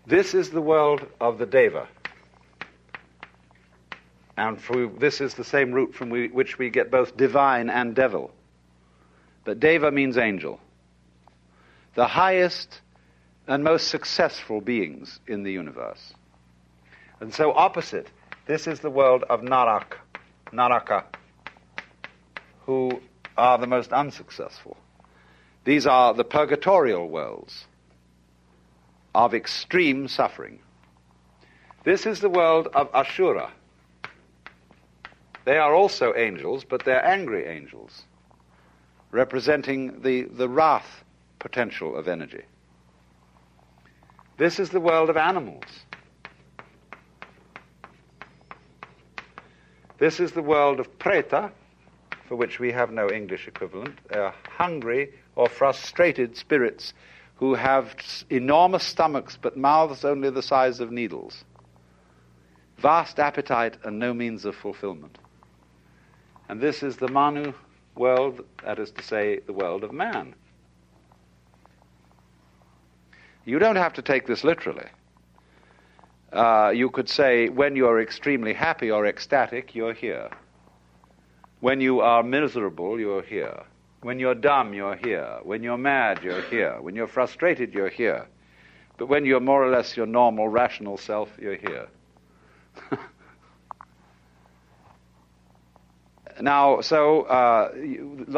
This is the world of the Deva. And this is the same root from which we get both divine and devil. But Deva means angel. The highest and most successful beings in the universe. And so opposite, this is the world of Naraka, who are the most unsuccessful. These are the purgatorial worlds of extreme suffering. This is the world of Ashura. They are also angels, but they're angry angels, representing the wrath potential of energy. This is the world of animals. This is the world of Preta, for which we have no English equivalent. They are hungry or frustrated spirits who have enormous stomachs but mouths only the size of needles. Vast appetite and no means of fulfillment. And this is the Manu world, that is to say, the world of man. You don't have to take this literally. You could say, when you are extremely happy or ecstatic, you're here. When you are miserable, you're here. When you're dumb, you're here. When you're mad, you're here. When you're frustrated, you're here. But when you're more or less your normal, rational self, you're here. Now, so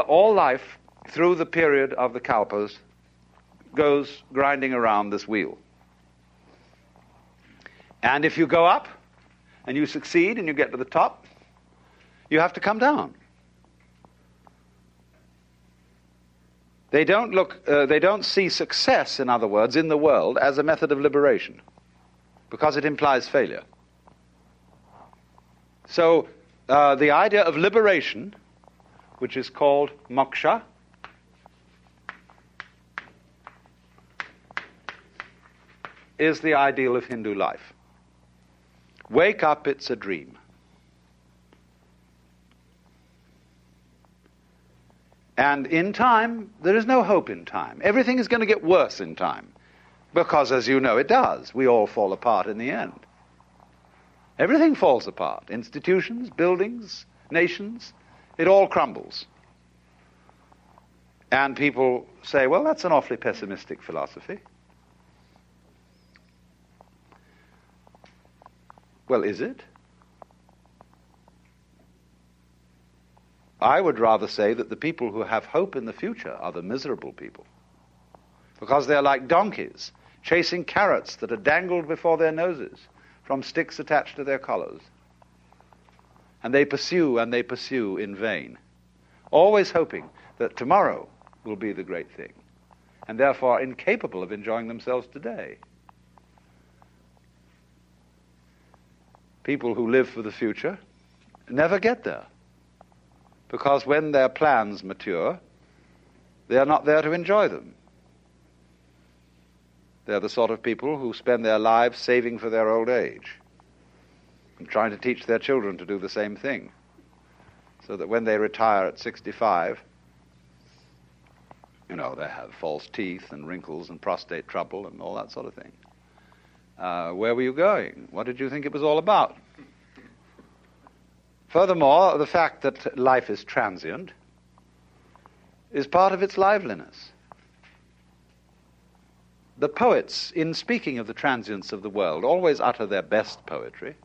all life, through the period of the kalpas, goes grinding around this wheel. And if you go up, and you succeed, and you get to the top, you have to come down. They don't see success, in other words, in the world as a method of liberation, because it implies failure. So, the idea of liberation, which is called moksha, is the ideal of Hindu life. Wake up, it's a dream. And in time, there is no hope in time. Everything is going to get worse in time. Because, as you know, it does. We all fall apart in the end. Everything falls apart. Institutions, buildings, nations, it all crumbles. And people say, well, that's an awfully pessimistic philosophy. Well, is it? I would rather say that the people who have hope in the future are the miserable people. Because they're like donkeys, chasing carrots that are dangled before their noses from sticks attached to their collars. And they pursue in vain, always hoping that tomorrow will be the great thing, and therefore incapable of enjoying themselves today. People who live for the future never get there, because when their plans mature, they are not there to enjoy them. They're the sort of people who spend their lives saving for their old age and trying to teach their children to do the same thing, so that when they retire at 65, they have false teeth and wrinkles and prostate trouble and all that sort of thing. Where were you going? What did you think it was all about? Furthermore, the fact that life is transient is part of its liveliness. The poets, in speaking of the transience of the world, always utter their best poetry.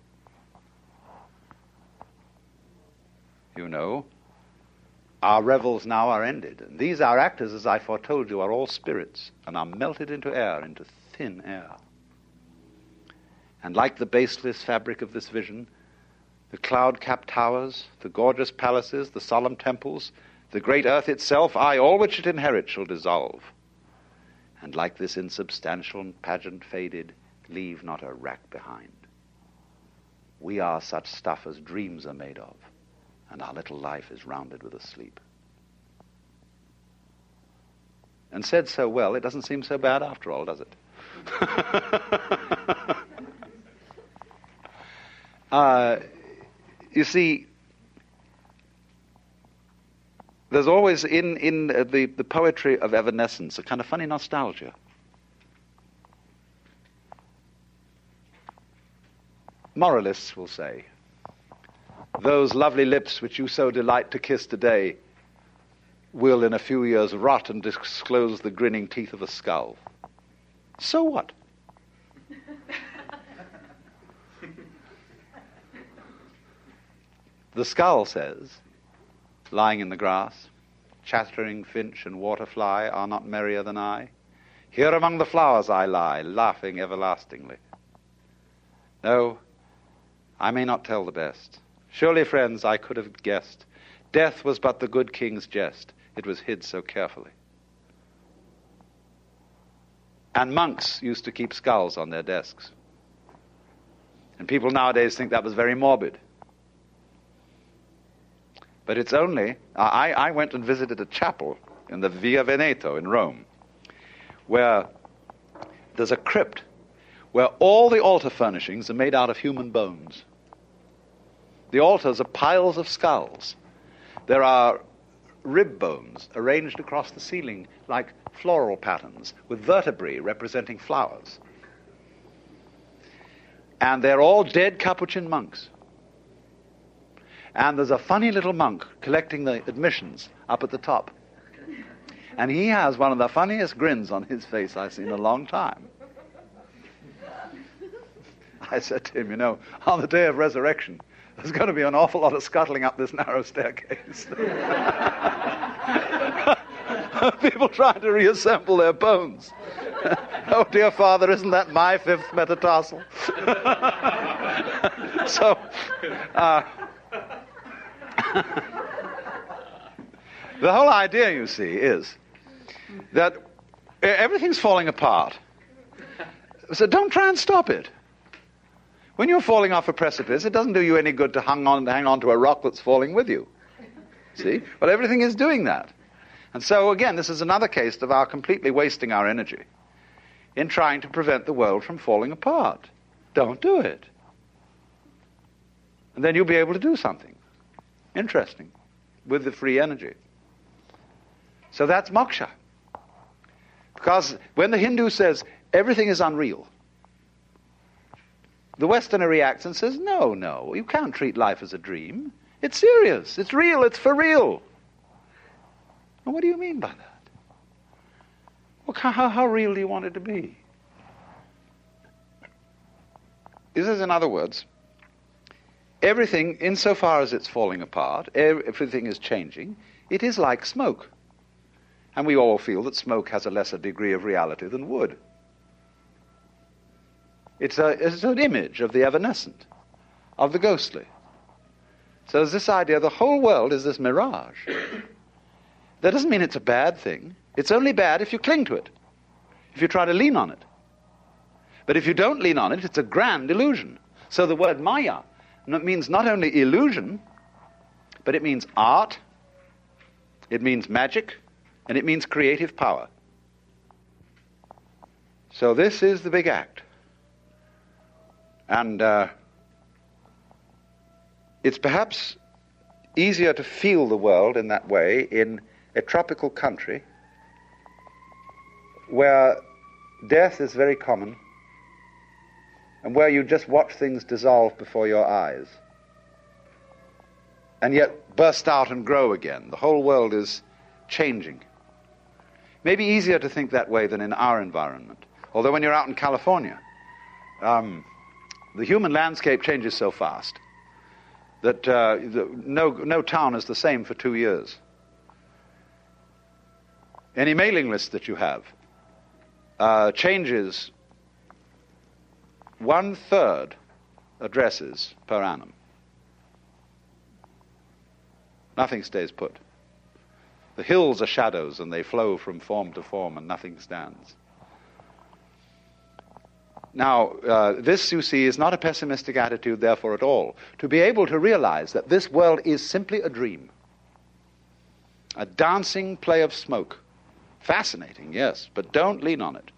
Our revels now are ended, and these our actors, as I foretold you, are all spirits, and are melted into air, into thin air. And like the baseless fabric of this vision, the cloud-capped towers, the gorgeous palaces, the solemn temples, the great earth itself, aye, all which it inherits shall dissolve. And like this insubstantial pageant faded, leave not a rack behind. We are such stuff as dreams are made of, and our little life is rounded with a sleep. And said so well, it doesn't seem so bad after all, does it? You see, there's always in the poetry of evanescence a kind of funny nostalgia. Moralists will say, those lovely lips which you so delight to kiss today will in a few years rot and disclose the grinning teeth of a skull. So what? The skull says, lying in the grass, chattering finch and waterfly are not merrier than I. Here among the flowers I lie, laughing everlastingly. No, I may not tell the best. Surely, friends, I could have guessed. Death was but the good king's jest. It was hid so carefully. And monks used to keep skulls on their desks. And people nowadays think that was very morbid. But it's only... I went and visited a chapel in the Via Veneto in Rome, where there's a crypt where all the altar furnishings are made out of human bones. The altars are piles of skulls. There are rib bones arranged across the ceiling like floral patterns with vertebrae representing flowers. And they're all dead Capuchin monks. And there's a funny little monk collecting the admissions up at the top. And he has one of the funniest grins on his face I've seen in a long time. I said to him, you know, on the day of resurrection, there's going to be an awful lot of scuttling up this narrow staircase. People trying to reassemble their bones. Oh, dear Father, isn't that my fifth metatarsal? So, the whole idea, you see, is that everything's falling apart. So don't try and stop it. When you're falling off a precipice, it doesn't do you any good to hang on to a rock that's falling with you. See? Well, everything is doing that. And so, again, this is another case of our completely wasting our energy in trying to prevent the world from falling apart. Don't do it. And then you'll be able to do something interesting with the free energy. So that's moksha. Because when the Hindu says everything is unreal, the Westerner reacts and says, no, you can't treat life as a dream. It's serious, it's real, it's for real. And what do you mean by that? Well, how real do you want it to be? This is, in other words, everything, insofar as it's falling apart, everything is changing, it is like smoke. And we all feel that smoke has a lesser degree of reality than wood. It's an image of the evanescent, of the ghostly. So there's this idea the whole world is this mirage. That doesn't mean it's a bad thing. It's only bad if you cling to it, if you try to lean on it. But if you don't lean on it, it's a grand illusion. So the word maya means not only illusion, but it means art, it means magic, and it means creative power. So this is the big act. And it's perhaps easier to feel the world in that way in a tropical country where death is very common and where you just watch things dissolve before your eyes and yet burst out and grow again. The whole world is changing. Maybe easier to think that way than in our environment. Although when you're out in California, the human landscape changes so fast that no town is the same for 2 years. Any mailing list that you have changes 1/3 addresses per annum. Nothing stays put. The hills are shadows and they flow from form to form and nothing stands. Now, this, you see, is not a pessimistic attitude, therefore, at all. To be able to realize that this world is simply a dream, a dancing play of smoke. Fascinating, yes, but don't lean on it.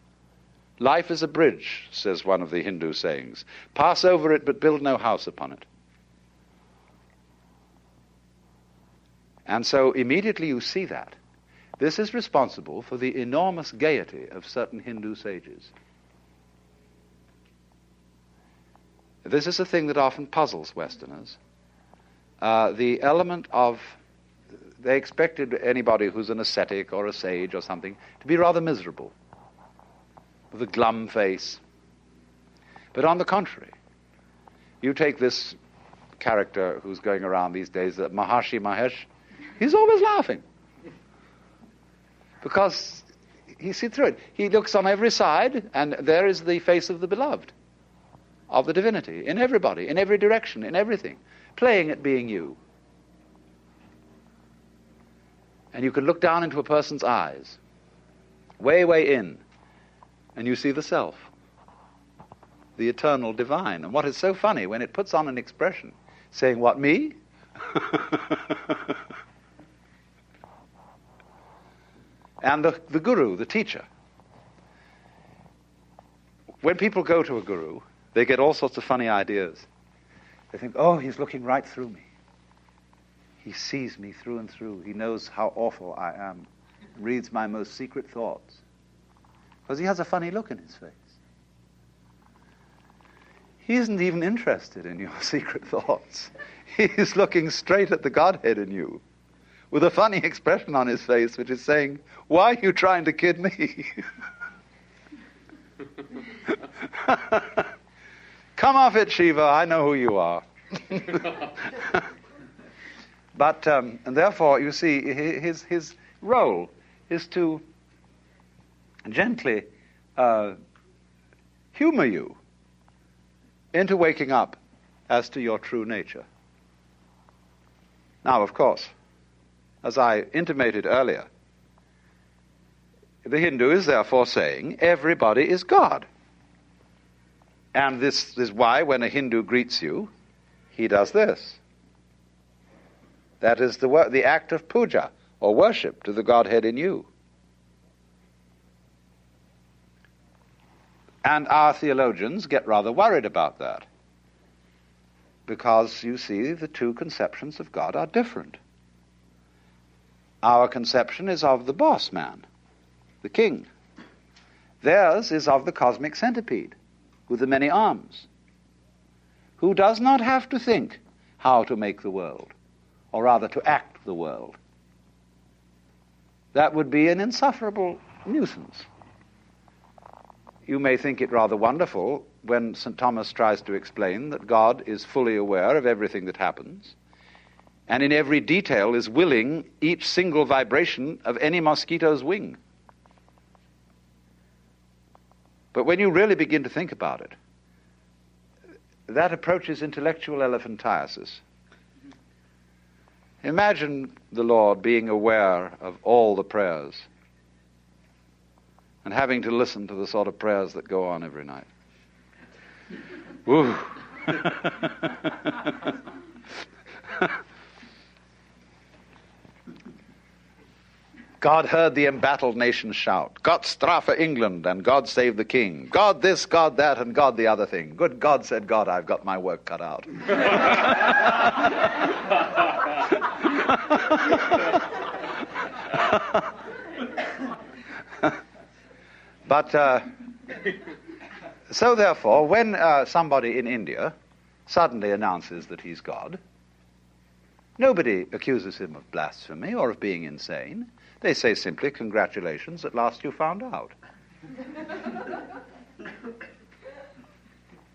Life is a bridge, says one of the Hindu sayings. Pass over it, but build no house upon it. And so immediately you see that. This is responsible for the enormous gaiety of certain Hindu sages. This is a thing that often puzzles Westerners. The element of, they expected anybody who's an ascetic or a sage or something to be rather miserable, with a glum face. But on the contrary, you take this character who's going around these days, Maharshi Mahesh, he's always laughing. Because he sees through it. He looks on every side, and there is the face of the beloved, of the divinity, in everybody, in every direction, in everything, playing at being you. And you can look down into a person's eyes, way, way in, and you see the self, the eternal divine. And what is so funny, when it puts on an expression, saying, what, me? And the guru, the teacher. When people go to a guru, they get all sorts of funny ideas. They think, oh, he's looking right through me. He sees me through and through. He knows how awful I am. Reads my most secret thoughts. Because he has a funny look in his face. He isn't even interested in your secret thoughts. He's looking straight at the Godhead in you, with a funny expression on his face, which is saying, why are you trying to kid me? Come off it, Shiva, I know who you are. But, and therefore, you see, his role is to gently humor you into waking up as to your true nature. Now, of course, as I intimated earlier, the Hindu is therefore saying everybody is God. And this is why when a Hindu greets you, he does this. That is the act of puja, or worship to the Godhead in you. And our theologians get rather worried about that, because, you see, the two conceptions of God are different. Our conception is of the boss man, the king. Theirs is of the cosmic centipede, with the many arms, who does not have to think how to make the world, or rather to act the world. That would be an insufferable nuisance. You may think it rather wonderful when St. Thomas tries to explain that God is fully aware of everything that happens, and in every detail is willing each single vibration of any mosquito's wing. But when you really begin to think about it, that approaches intellectual elephantiasis. Imagine the Lord being aware of all the prayers and having to listen to the sort of prayers that go on every night. Woo! God heard the embattled nation shout, Gott strafe England, and God save the king. God this, God that, and God the other thing. Good God, said God, I've got my work cut out. But, so therefore, when somebody in India suddenly announces that he's God, nobody accuses him of blasphemy or of being insane. They say simply, congratulations, at last you found out.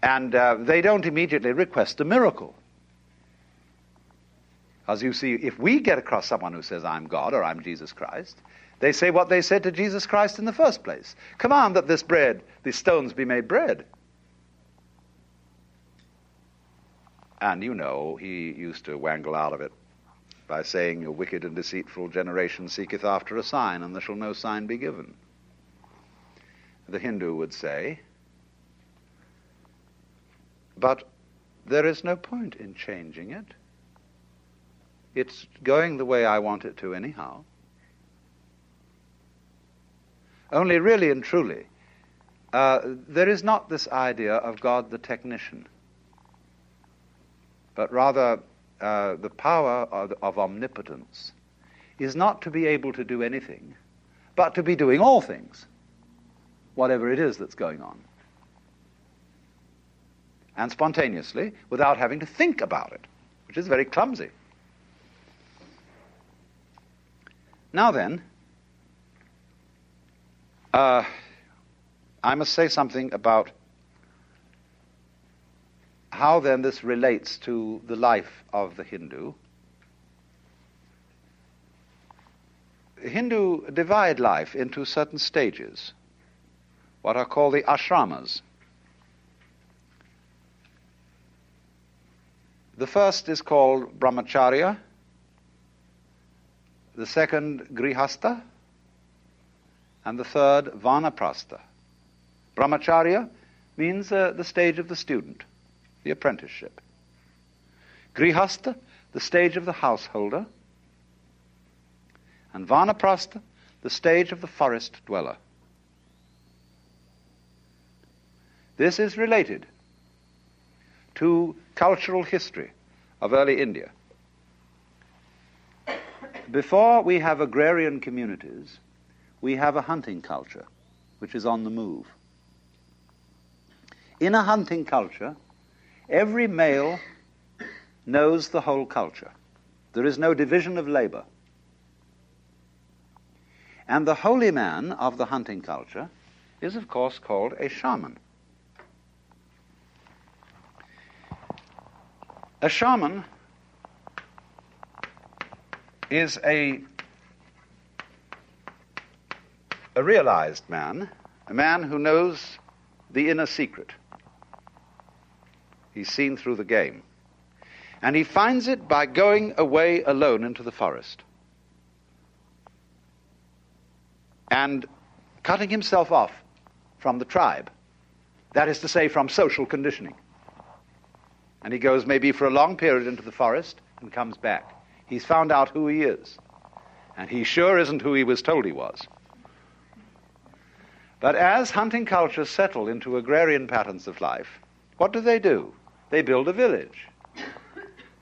And they don't immediately request a miracle. As you see, if we get across someone who says, I'm God or I'm Jesus Christ, they say what they said to Jesus Christ in the first place. Command that this bread, these stones be made bread. And you know, he used to wangle out of it by saying, a wicked and deceitful generation seeketh after a sign, and there shall no sign be given. The Hindu would say, but there is no point in changing it. It's going the way I want it to anyhow. Only really and truly, there is not this idea of God the technician, but rather the power of omnipotence is not to be able to do anything, but to be doing all things, whatever it is that's going on. and spontaneously without having to think about it, which is very clumsy. Now then, I must say something about how then this relates to the life of the Hindu. Hindu divide life into certain stages, what are called the ashramas. The first is called brahmacharya, the second grihastha, and the third vanaprastha. Brahmacharya means the stage of the student, the apprenticeship. Grihastha, the stage of the householder. And vanaprastha, the stage of the forest dweller. This is related to cultural history of early India. Before we have agrarian communities, we have a hunting culture, which is on the move. In a hunting culture, every male knows the whole culture. There is no division of labor. And the holy man of the hunting culture is, of course, called a shaman. A shaman is a realized man, a man who knows the inner secret. He's seen through the game. And he finds it by going away alone into the forest and cutting himself off from the tribe. That is to say, from social conditioning. And he goes maybe for a long period into the forest and comes back. He's found out who he is. And he sure isn't who he was told he was. But as hunting cultures settle into agrarian patterns of life, what do? They build a village.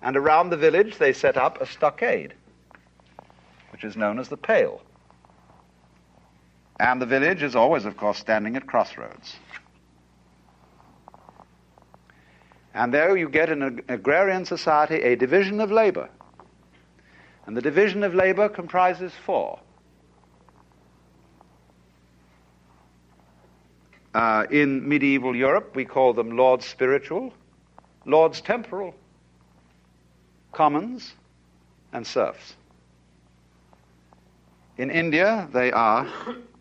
And around the village they set up a stockade, which is known as the pale. And the village is always, of course, standing at crossroads. And there you get in an agrarian society a division of labor. And the division of labor comprises four. In medieval Europe, we call them lords spiritual, lords temporal, commons, and serfs. In India, they are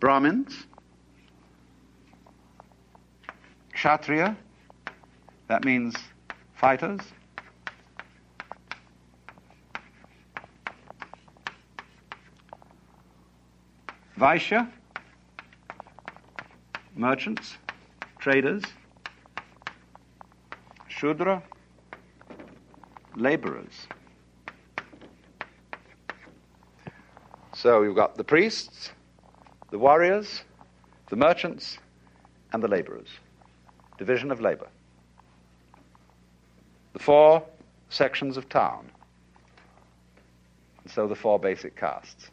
Brahmins, Kshatriya, that means fighters, Vaishya, merchants, traders, Shudra, laborers. So you've got the priests, the warriors, the merchants, and the laborers. Division of labor. The four sections of town. And so the four basic castes.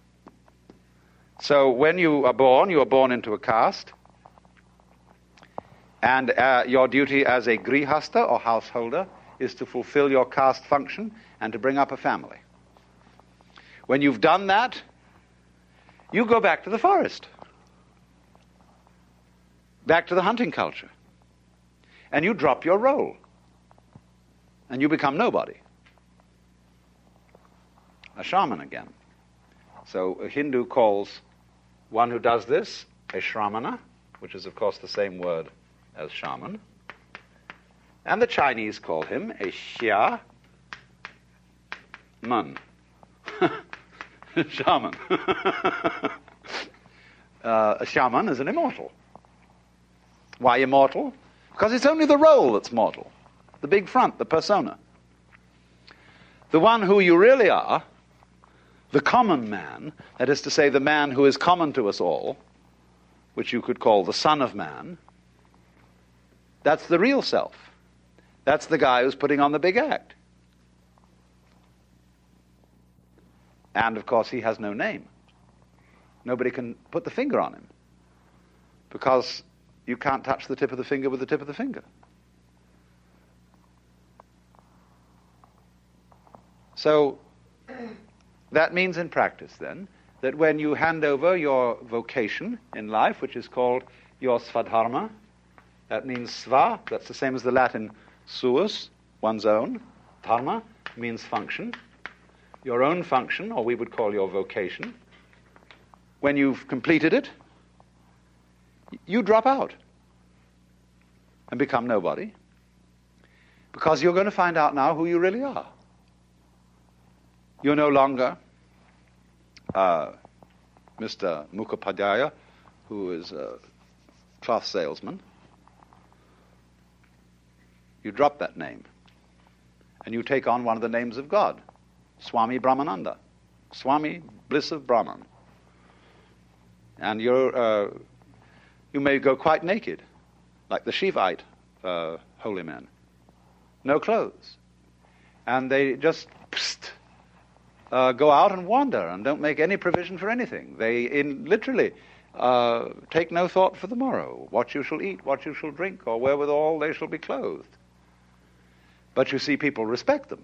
So when you are born into a caste, and your duty as a grihastha or householder is to fulfill your caste function and to bring up a family. When you've done that, you go back to the forest, back to the hunting culture, and you drop your role, and you become nobody. A shaman again. So a Hindu calls one who does this a shramana, which is of course the same word as shaman. And the Chinese call him a xia man. Shaman. A shaman is an immortal. Why immortal? Because it's only the role that's mortal. The big front, the persona. The one who you really are, the common man, that is to say the man who is common to us all, which you could call the son of man, that's the real self. That's the guy who's putting on the big act. And of course he has no name. Nobody can put the finger on him, because you can't touch the tip of the finger with the tip of the finger. So that means in practice, then, that when you hand over your vocation in life, which is called your svadharma, that means sva, that's the same as the Latin suus, one's own. Dharma means function. Your own function, or we would call your vocation. When you've completed it, you drop out and become nobody, because you're going to find out now who you really are. You're no longer Mr. Mukhopadhyaya, who is a cloth salesman. You drop that name, and you take on one of the names of God, Swami Brahmananda, Swami, bliss of Brahman. And you may go quite naked, like the Shivite holy men. No clothes. And they just go out and wander and don't make any provision for anything. They literally take no thought for the morrow, what you shall eat, what you shall drink, or wherewithal they shall be clothed. But you see, people respect them.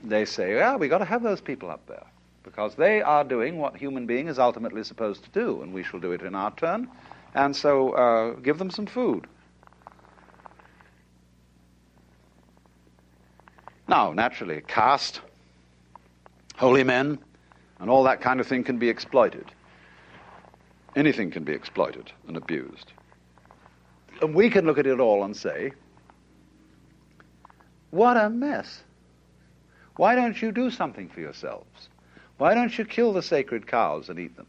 They say, yeah, we got to have those people up there, because they are doing what human being is ultimately supposed to do, and we shall do it in our turn, and so give them some food. Now, naturally, caste, holy men, and all that kind of thing can be exploited. Anything can be exploited and abused. And we can look at it all and say, what a mess. Why don't you do something for yourselves? Why don't you kill the sacred cows and eat them?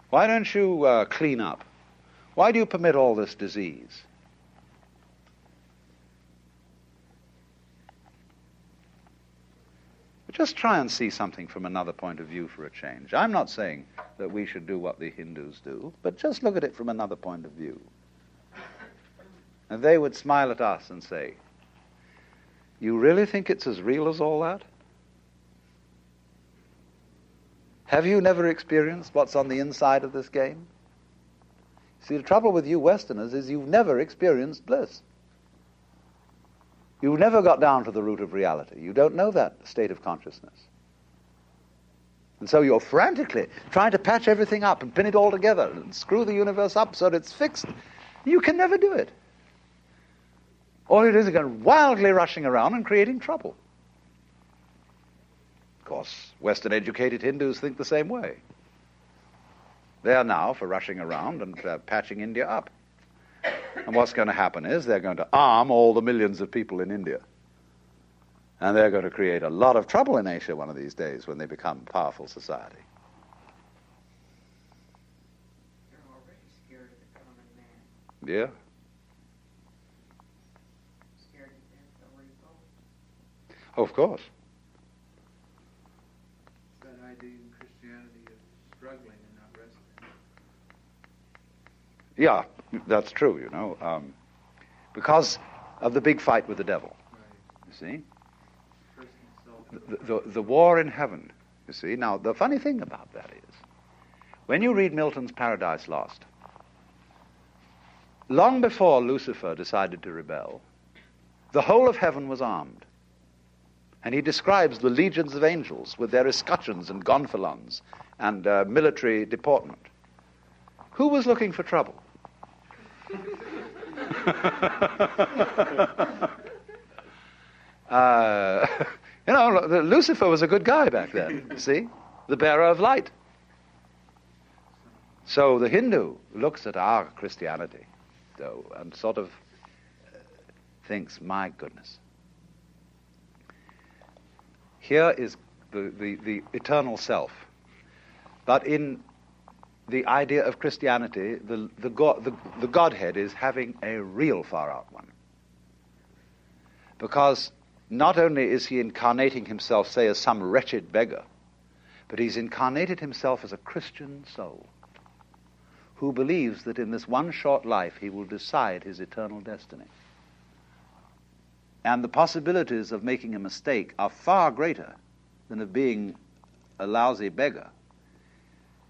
Why don't you clean up? Why do you permit all this disease? Just try and see something from another point of view for a change. I'm not saying that we should do what the Hindus do, but just look at it from another point of view. And they would smile at us and say, you really think it's as real as all that? Have you never experienced what's on the inside of this game? See, the trouble with you Westerners is you've never experienced bliss. You've never got down to the root of reality. You don't know that state of consciousness. And so you're frantically trying to patch everything up and pin it all together and screw the universe up so that it's fixed. You can never do it. All it is going wildly rushing around and creating trouble. Of course, Western-educated Hindus think the same way. They are now for rushing around and patching India up. And what's going to happen is they're going to arm all the millions of people in India. And they're going to create a lot of trouble in Asia one of these days when they become a powerful society. They're already scared of the common man. Yeah. Scared of death already gone. Oh, of course. It's that idea in Christianity of struggling and not resting. Yeah, that's true, you know, because of the big fight with the devil. Right. You see? First himself. The war in heaven, you see. Now, the funny thing about that is, when you read Milton's Paradise Lost, long before Lucifer decided to rebel, the whole of heaven was armed. And he describes the legions of angels with their escutcheons and gonfalons and military deportment. Who was looking for trouble? You know, Lucifer was a good guy back then, you see? The bearer of light. So the Hindu looks at our Christianity, though, and sort of thinks, my goodness, here is the eternal self. But in the idea of Christianity, the Godhead is having a real far-out one. Because not only is he incarnating himself, say, as some wretched beggar, but he's incarnated himself as a Christian soul who believes that in this one short life he will decide his eternal destiny. And the possibilities of making a mistake are far greater than of being a lousy beggar.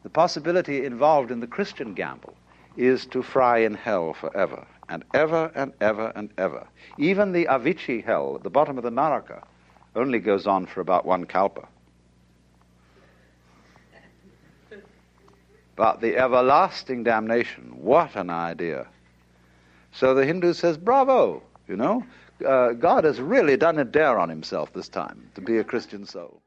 The possibility involved in the Christian gamble is to fry in hell forever, and ever and ever and ever. Even the Avicii hell at the bottom of the Naraka, only goes on for about one kalpa. But the everlasting damnation, what an idea. So the Hindu says, bravo, God has really done a dare on himself this time to be a Christian soul.